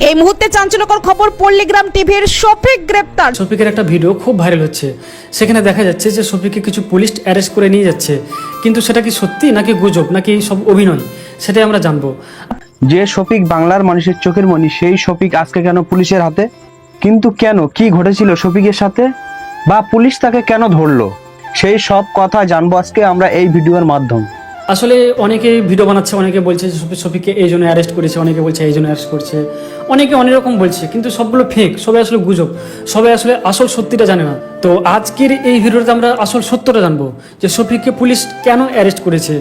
এই মুহূর্তে চাঞ্চল্যকর খবর, পল্লীগ্রাম টিভির শফিক গ্রেপ্তার। শফিকের একটা ভিডিও খুব ভাইরাল হচ্ছে। সেখানে দেখা যাচ্ছে যে শফিককে কিছু পুলিশ অ্যারেস্ট করে নিয়ে যাচ্ছে, কিন্তু সেটা কি সত্যি নাকি গুজব নাকি সব অভিনয়, সেটাই আমরা জানবো। যে শফিক বাংলার মানুষের চোখের মণি, সেই শফিক আজকে কেন পুলিশের হাতে? কিন্তু কেন, কি ঘটেছিল শফিকের সাথে, বা পুলিশ তাকে কেন ধরলো, সেই সব কথা জানবো আজকে আমরা এই ভিডিওর মাধ্যমে। আসলে অনেকে ভিডিও বানাচ্ছে, অনেকে বলছে যে শফিককে এই জন্য অ্যারেস্ট করেছে, অনেকে বলছে এই জন্য অ্যারেস্ট করছে, অনেকে অনেক রকম বলছে, কিন্তু সবগুলো ফেক, সবাই আসলে গুজব, সবাই আসলে আসল সত্যিটা জানে না। তো আজকের এই ভিডিওতে আমরা আসল সত্যটা জানবো যে শফিককে পুলিশ কেন অ্যারেস্ট করেছে,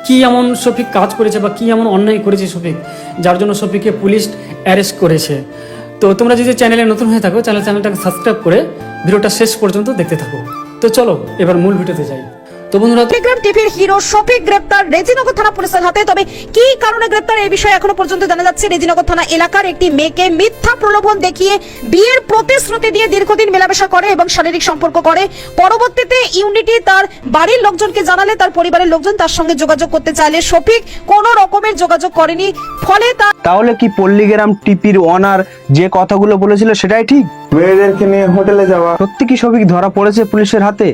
কি এমন শফিক কাজ করেছে বা কি এমন অন্যায় করেছে শফিক যার জন্য শফিককে পুলিশ অ্যারেস্ট করেছে। তো তোমরা যদি চ্যানেলে নতুন হয়ে থাকো, চ্যানেলটাকে সাবস্ক্রাইব করে ভিডিওটা শেষ পর্যন্ত দেখতে থাকো। তো চলো এবার মূল ভিডিওতে যাই। তো বন্ধুরা, পল্লীগ্রাম টিভির হিরো শফিক গ্রেপ্তার রেজিনগর থানা পুলিশের হাতে। তবে কি কারণে গ্রেপ্তার এই বিষয়ে এখনো পর্যন্ত জানা যাচ্ছে। রেজিনগর থানা এলাকার একটি মেয়েকে মিথ্যা প্রলোভন দেখিয়ে বিয়ের প্রতিশ্রুতি দিয়ে দীর্ঘদিন মেলামেশা করে এবং শারীরিক সম্পর্ক করে। পরবর্তীতে ইউনিটি তার বাড়ির লোকজনকে জানালে তার পরিবারের লোকজন তার সঙ্গে যোগাযোগ করতে চাইলে শফিক কোনো রকমের যোগাযোগ করেনি। ফলে তাহলে কি পল্লীগ্রাম টিপির ওনার যে কথাগুলো বলেছিল সেটাই ঠিক? মেয়েদেরকে নিয়ে হোটেলে যাওয়া, সত্যি কি শফিক ধরা পড়েছে পুলিশের হাতে?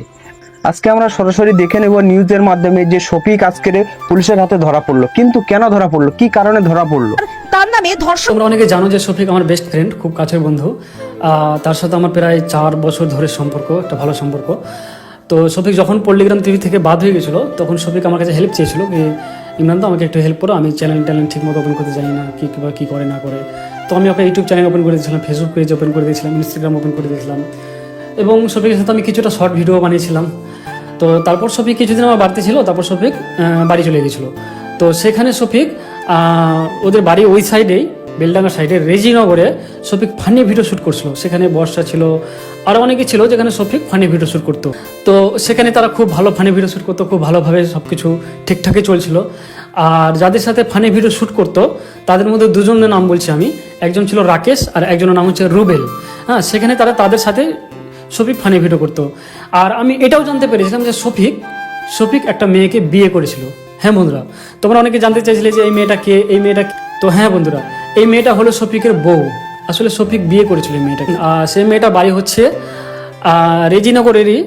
আজকে আমরা সরাসরি দেখে নেব নিউজের মাধ্যমে যে শফিক আজকে পুলিশের হাতে ধরা পড়লো। কিন্তু কেন ধরা পড়লো, কি কারণে ধরা পড়লো? তার নামে ধর্ষণ। তোমরা অনেকে জানো যে শফিক আমার বেস্ট ফ্রেন্ড, খুব কাছের বন্ধু। তার সাথে আমার প্রায় 4 বছর ধরে সম্পর্ক, একটা ভালো সম্পর্ক। তো শফিক যখন পল্লীগ্রাম টিভি থেকে বাদ হয়ে গেছিলো, তখন শফিক আমার কাছে হেল্প চেয়েছিল যে ইমরান তো আমাকে একটু হেল্প করো, আমি চ্যানেল ঠিক মতো ওপেন করতে জানি না, কী করে না করে। তো আমি ওকে ইউটিউব চ্যানেল ওপেন করে দিয়েছিলাম, ফেসবুক পেজ ওপেন করে দিয়েছিলাম, ইনস্টাগ্রাম ওপেন করে দিয়েছিলাম, এবং শফিকের সাথে আমি কিছুটা শর্ট ভিডিও বানিয়েছিলাম। তো তারপর শফিক কিছুদিন আমার বাড়িতে ছিল, তারপর শফিক বাড়ি চলে গেছিলো। তো সেখানে শফিক ওদের বাড়ি ওই সাইডেই, বেলডাঙ্গা সাইডে রেজিনগরে শফিক ফানি ভিডিও শ্যুট করছিল। সেখানে বর্ষা ছিল, আরও অনেকে ছিল যেখানে শফিক ফানি ভিডিও শ্যুট করতো। তো সেখানে তারা খুব ভালো ফানি ভিডিও শ্যুট করতো, খুব ভালোভাবে সব কিছু ঠিকঠাকই চলছিল। আর যাদের সাথে ফানি ভিডিও শ্যুট করতো তাদের মধ্যে দুজনের নাম বলছি আমি, একজন ছিল রাকেশ আর একজনের নাম হচ্ছে রুবেল। হ্যাঁ, সেখানে তাদের সাথে শফিক ফানি ভিডিও করতো। আর আমি এটাও জানতে পেরেছিলাম যে শফিক একটা মেয়েকে বিয়ে করেছিল। হ্যাঁ বন্ধুরা, তোমরা অনেকে জানতে চাইছিলে যে এই মেয়েটা কে, এই মেয়েটা। তো হ্যাঁ বন্ধুরা, এই মেয়েটা হলো শফিকের বউ। আসলে শফিক বিয়ে করেছিল এই মেয়েটাকে। সেই মেয়েটা বাড়ি হচ্ছে রেজিনগরেরই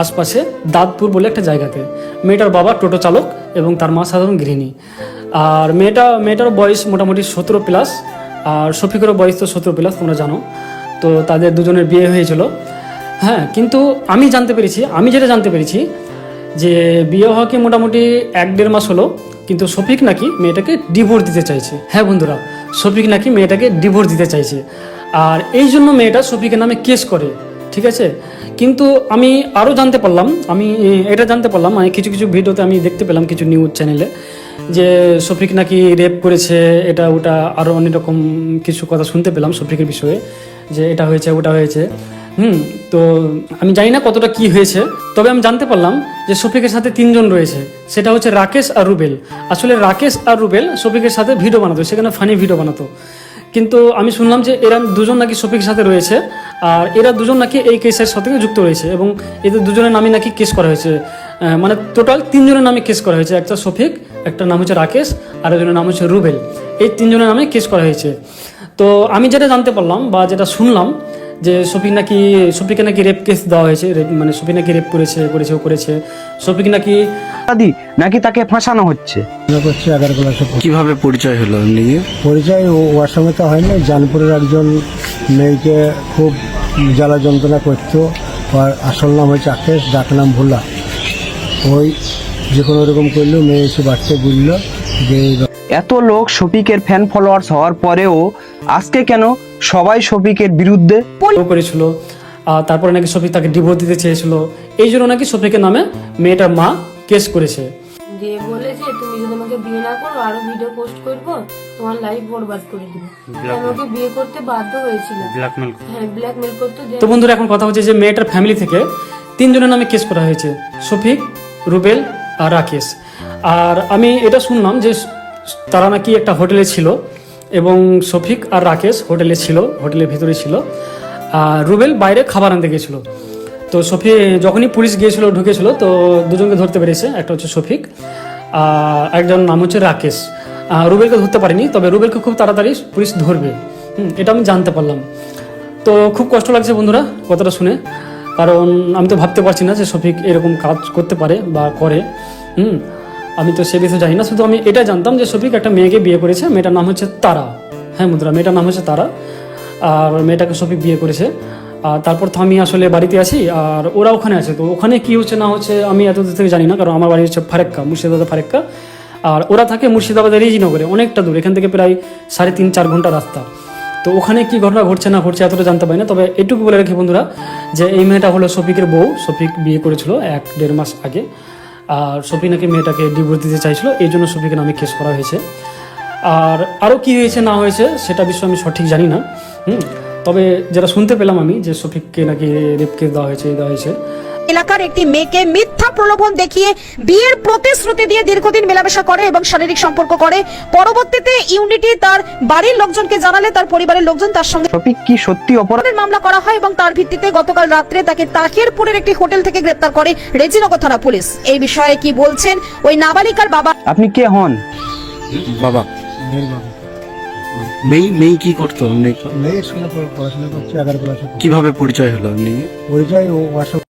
আশপাশে দাঁতপুর বলে একটা জায়গাতে। মেয়েটার বাবা টোটো চালক এবং তার মা সাধারণ গৃহিণী। আর মেয়েটার বয়স মোটামুটি 17+, আর শফিকেরও বয়স তো 17+, তোমরা জানো। তো তাদের দুজনের বিয়ে হয়েছিল। হ্যাঁ, কিন্তু আমি যেটা জানতে পেরেছি যে বিয়ে হওয়াকে মোটামুটি 1-1.5 মাস হলো, কিন্তু শফিক নাকি মেয়েটাকে ডিভোর্স দিতে চাইছে। হ্যাঁ বন্ধুরা, শফিক নাকি মেয়েটাকে ডিভোর্স দিতে চাইছে, আর এই জন্য মেয়েটা শফিকের নামে কেস করে। ঠিক আছে, কিন্তু আমি আরও জানতে পারলাম, কিছু ভিডিওতে আমি দেখতে পেলাম, কিছু নিউজ চ্যানেলে, যে শফিক নাকি রেপ করেছে, এটা ওটা আরও অনেক রকম কিছু কথা শুনতে পেলাম শফিকের বিষয়ে, যে এটা হয়েছে ওটা হয়েছে। তো আমি জানি না কতটা কি হয়েছে, তবে আমি জানতে পারলাম যে শফিকের সাথে 3 জন রয়েছে। সেটা হচ্ছে রাকেশ আর রুবেল। আসলে রাকেশ আর রুবেল শফিকের সাথে ভিডিও বানাতো, সেখানে ফানি ভিডিও বানাতো। কিন্তু আমি শুনলাম যে এরা দুজন নাকি শফিকের সাথে রয়েছে, আর এরা দুজন নাকি এই কেসের সাথে যুক্ত রয়েছে, এবং এদের দুজনের নামে নাকি কেস করা হয়েছে। মানে টোটাল 3 জনের নামে কেস করা হয়েছে। একটা শফিক, একটা নাম হচ্ছে রাকেশ, আর একজনের নাম হচ্ছে রুবেল। এই 3 জনের নামে কেস করা হয়েছে। তো আমি যেটা জানতে পারলাম বা যেটা শুনলাম যে শফিককে নাকি রেপ কেস দেওয়া হয়েছে, মানে শফিক নাকি রেপ করেছে শফিক নাকি তাকে ফাঁসানো হচ্ছে। কিভাবে পরিচয় হলো? পরিচয় ওর সঙ্গে তো হয়নি। জানপুরের একজন মেয়েকে খুব জ্বালা যন্ত্রণা করতো। আর আসল নাম হচ্ছে আকেশ, ডাক নাম ভোলা। ওই যে কোনো রকম করলেও মেয়ে এসে বাড়তে বুঝলো যে এত লোক শফিকের ফ্যান ফলোয়ার্স হওয়ার পরেও আজকে কেন সবাই শফিকের বিরুদ্ধে করেছিল। তারপরে নাকি শফিক তাকে ডিভোর্স দিতে চেয়েছিল, এই জন্য নাকি শফিকের নামে মেয়েটার মা কেস করেছে। যে বলেছে তুমি যদি আমাকে বিয়ে না করো আরো ভিডিও পোস্ট করবো, তোমার লাইফ বরবাদ করে দিব। আমাকে বিয়ে করতে বাধ্য হয়েছিল, ব্ল্যাকমেল করতে। তো বন্ধুরা, এখন কথা হচ্ছে যে মেয়েটার ফ্যামিলি থেকে 3 জনের নামে কেস করা হয়েছে, শফিক, রুবেল আর রাকেশ। আর আমি এটা শুনলাম যে তারা নাকি একটা হোটেলে ছিল, এবং শফিক আর রাকেশ হোটেলের ভিতরে ছিল, আর রুবেল বাইরে খাবার আনতে গিয়েছিল। তো যখনই পুলিশ ঢুকেছিল, তো দুজনকে ধরতে পেরেছে। একটা হচ্ছে শফিক, একজন নাম হচ্ছে রাকেশ। রুবেলকে ধরতে পারেনি, তবে রুবেলকে খুব তাড়াতাড়ি পুলিশ ধরবে। এটা আমি জানতে পারলাম। তো খুব কষ্ট লাগছে বন্ধুরা কথাটা শুনে, কারণ আমি তো ভাবতে পারছি না যে শফিক এরকম কাজ করতে পারে বা করে। আমি তো সে বিষয়ে জানি না, শুধু আমি এটা জানতাম যে শফিক একটা মেয়েকে বিয়ে করেছে, মেয়েটার নাম হচ্ছে তারা। হ্যাঁ বন্ধুরা, মেয়েটার নাম হচ্ছে তারা, আর মেয়েটাকে শফিক বিয়ে করেছে। আর তারপর তো আমি আসলে বাড়িতে আছি, আর ওরা ওখানে আছে। তো ওখানে কি হচ্ছে না হচ্ছে আমি এত দূর থেকে জানি না, কারণ আমার বাড়ি হচ্ছে ফারাক্কা, মুর্শিদাবাদের ফারাক্কা, আর ওরা থাকে মুর্শিদাবাদের রেজিনগরে, অনেকটা দূর, এখান থেকে প্রায় 3.5-4 ঘন্টা রাস্তা। তো ওখানে কি ঘটনা ঘটছে না ঘটছে এতটা জানতে পারি না। তবে এটুকু বলে রাখি বন্ধুরা যে এই মেয়েটা হলো শফিকের বউ। শফিক বিয়ে করেছিল 1-1.5 মাস আগে, আর শফিক নাকি মেয়েটাকে ডিভোর্স দিতে চাইছিল, এই জন্য শফিকের নামে কেস করা হয়েছে। আর আরও কি হয়েছে না হয়েছে সেটা বিষয়ে আমি সঠিক জানি না। তবে যেটা শুনতে পেলাম আমি যে শফিককে নাকি রেপ কেস দেওয়া হয়েছে। এলাকার একটি মেয়েকে মিথ্যা প্রলোভন দেখিয়ে বিয়ের প্রতিশ্রুতি দিয়ে দীর্ঘদিন মেলামেশা করে এবং শারীরিক সম্পর্ক করে। পরবর্তীতে ইউনিটি তার বাড়ির লোকজনকে জানালে তার পরিবারের লোকজন তার সঙ্গে শফিক কি সত্যি অপরাধ? মামলা করা হয় এবং তার ভিত্তিতে গতকাল রাত্রে তাকে তাহিরপুরের একটি হোটেল থেকে গ্রেপ্তার করে রেজিনগর থানা পুলিশ। এই বিষয়ে কি বলছেন ওই নাবালিকার বাবা? আপনি কে হন? বাবা, মেয়ের বাবা। মেয়ে কি করতো? মেয়ে স্কুলে পড়াশোনা করছে, 11 ক্লাসে। কিভাবে পরিচয় হলো? পরিচয় ও ওর সঙ্গে